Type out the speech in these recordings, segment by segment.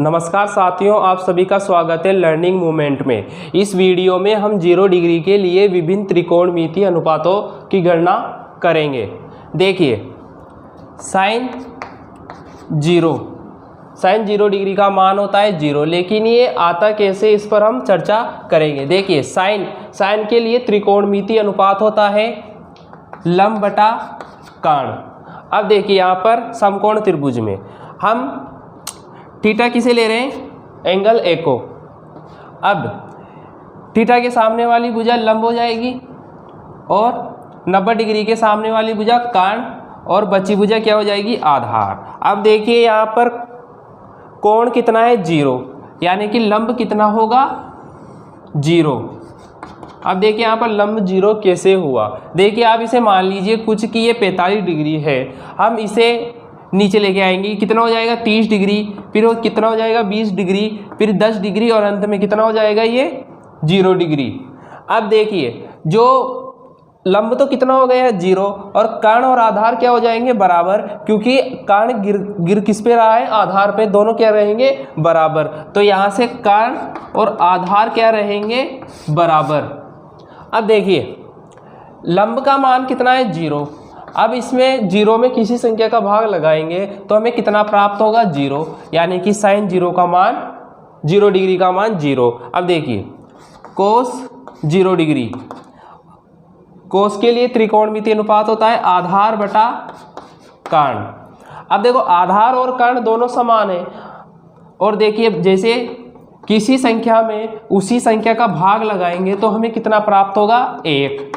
नमस्कार साथियों, आप सभी का स्वागत है लर्निंग मूवमेंट में। इस वीडियो में हम 0 डिग्री के लिए विभिन्न त्रिकोणमितीय अनुपातों की गणना करेंगे। देखिए साइन 0 डिग्री का मान होता है 0, लेकिन ये आता कैसे, इस पर हम चर्चा करेंगे। देखिए साइन के लिए त्रिकोणमितीय अनुपात होता है लंब बटा कर्ण। अब देखिए यहाँ पर समकोण त्रिभुज में हम थीटा किसे ले रहे हैं, एंगल ए को। अब थीटा के सामने वाली भुजा लंब हो जाएगी और 90 डिग्री के सामने वाली भुजा कर्ण और बची भुजा क्या हो जाएगी, आधार। अब देखिए यहाँ पर कोण कितना है 0, यानी कि लंब कितना होगा 0। अब देखिए यहाँ पर लंब 0 कैसे हुआ। देखिए आप इसे मान लीजिए कुछ कि ये 45 डिग्री है, हम इसे नीचे लेके आएंगे, कितना हो जाएगा 30 डिग्री, फिर वो कितना हो जाएगा 20 डिग्री, फिर 10 डिग्री और अंत में कितना हो जाएगा ये 0 डिग्री। अब देखिए जो लंब तो कितना हो गया है 0 और कर्ण और आधार क्या हो जाएंगे बराबर, क्योंकि कर्ण गिर किस पे रहा है, आधार पे, दोनों क्या रहेंगे बराबर। तो यहाँ से कर्ण और आधार क्या रहेंगे बराबर। अब देखिए लंब का मान कितना है 0। अब इसमें 0 में किसी संख्या का भाग लगाएंगे तो हमें कितना प्राप्त होगा 0, यानी कि साइन 0 का मान 0 डिग्री का मान 0। अब देखिए कोस 0 डिग्री, कोस के लिए त्रिकोणमितीय अनुपात होता है आधार बटा कर्ण। अब देखो आधार और कर्ण दोनों समान है, और देखिए जैसे किसी संख्या में उसी संख्या का भाग लगाएंगे तो हमें कितना प्राप्त होगा 1।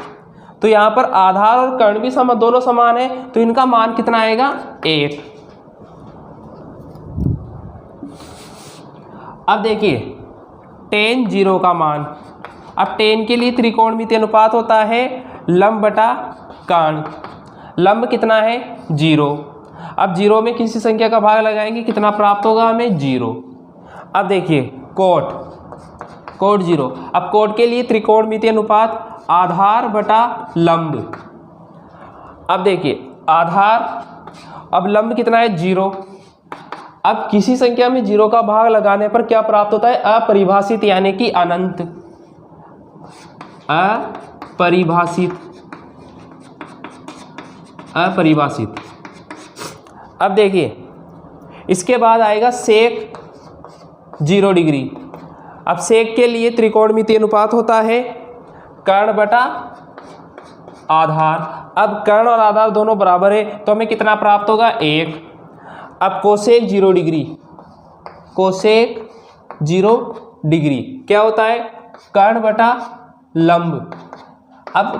तो यहाँ पर आधार और कर्ण भी दोनों समान है, तो इनका मान कितना आएगा 1। अब देखिए tan 0 का मान, अब tan के लिए त्रिकोणमितीय अनुपात होता है लंब बटा कर्ण। लंब कितना है 0, अब 0 में किसी संख्या का भाग लगाएंगे कितना प्राप्त होगा हमें 0। अब देखिए कोट 0, अब कोट के लिए त्रिकोणमितीय अनुपात आधार बटा लंब। अब देखिए आधार, अब लंब कितना है 0, अब किसी संख्या में 0 का भाग लगाने पर क्या प्राप्त होता है, अपरिभाषित, यानी कि अनंत, अपरिभाषित। अब देखिए इसके बाद आएगा सेक 0 डिग्री। अब सेक के लिए त्रिकोणमितीय अनुपात होता है कर्ण बटा आधार। अब कर्ण और आधार दोनों बराबर है तो हमें कितना प्राप्त होगा 1। अब कोसेक 0 डिग्री, कोसेक 0 डिग्री क्या होता है कर्ण बटा लंब। अब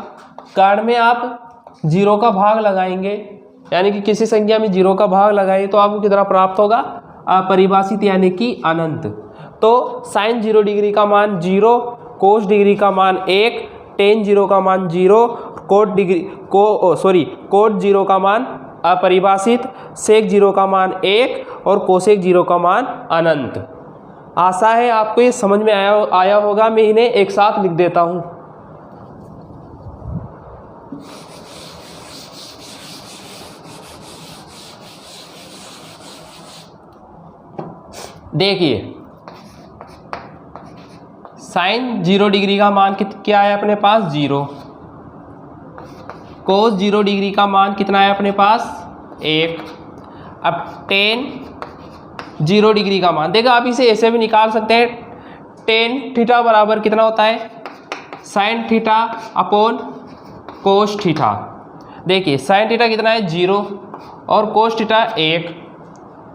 कर्ण में आप 0 का भाग लगाएंगे, यानी कि किसी संख्या में 0 का भाग लगाएंगे तो आपको कितना प्राप्त होगा, अपरिभाषित, यानी कि अनंत। तो साइन 0 डिग्री का मान 0, कोस डिग्री का मान 1, tan 0 का मान 0, कोट 0 का मान अपरिभाषित, सेक 0 का मान 1 और कोसेक 0 का मान अनंत। आशा है आपको ये समझ में आया होगा। मैं इन्हें एक साथ लिख देता हूँ। देखिए साइन 0 डिग्री का मान क्या है अपने पास 0, कोस 0 डिग्री का मान कितना है अपने पास 1। अब tan 0 डिग्री का मान, देखो आप इसे ऐसे भी निकाल सकते हैं, tan थीटा बराबर कितना होता है sine theta upon cos theta. देखिए साइन थीटा कितना है 0 और कोस थीटा 1,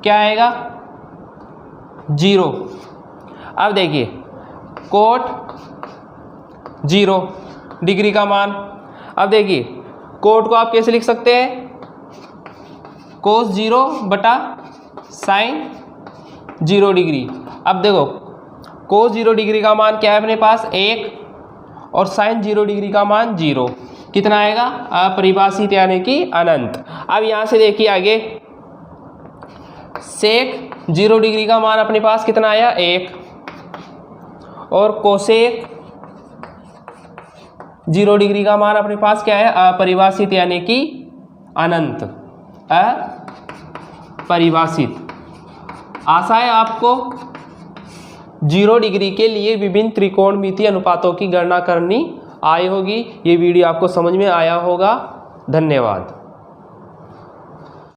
क्या आएगा 0। अब देखिए कोट 0 डिग्री का मान, अब देखिए कोट को आप कैसे लिख सकते हैं, कोस 0 बटा साइन 0 डिग्री। अब देखो कोस 0 डिग्री का मान क्या है अपने पास 1 और साइन 0 डिग्री का मान 0, कितना आएगा अपरिभाषित, यानी कि अनंत। अब यहाँ से देखिए आगे सेक 0 डिग्री का मान अपने पास कितना आया 1 और कोसेक 0 डिग्री का मान अपने पास क्या है अपरिभाषित, यानी कि अनंत, अपरिभाषित। आशा है आपको 0 डिग्री के लिए विभिन्न त्रिकोणमितीय अनुपातों की गणना करनी आई होगी। ये वीडियो आपको समझ में आया होगा। धन्यवाद।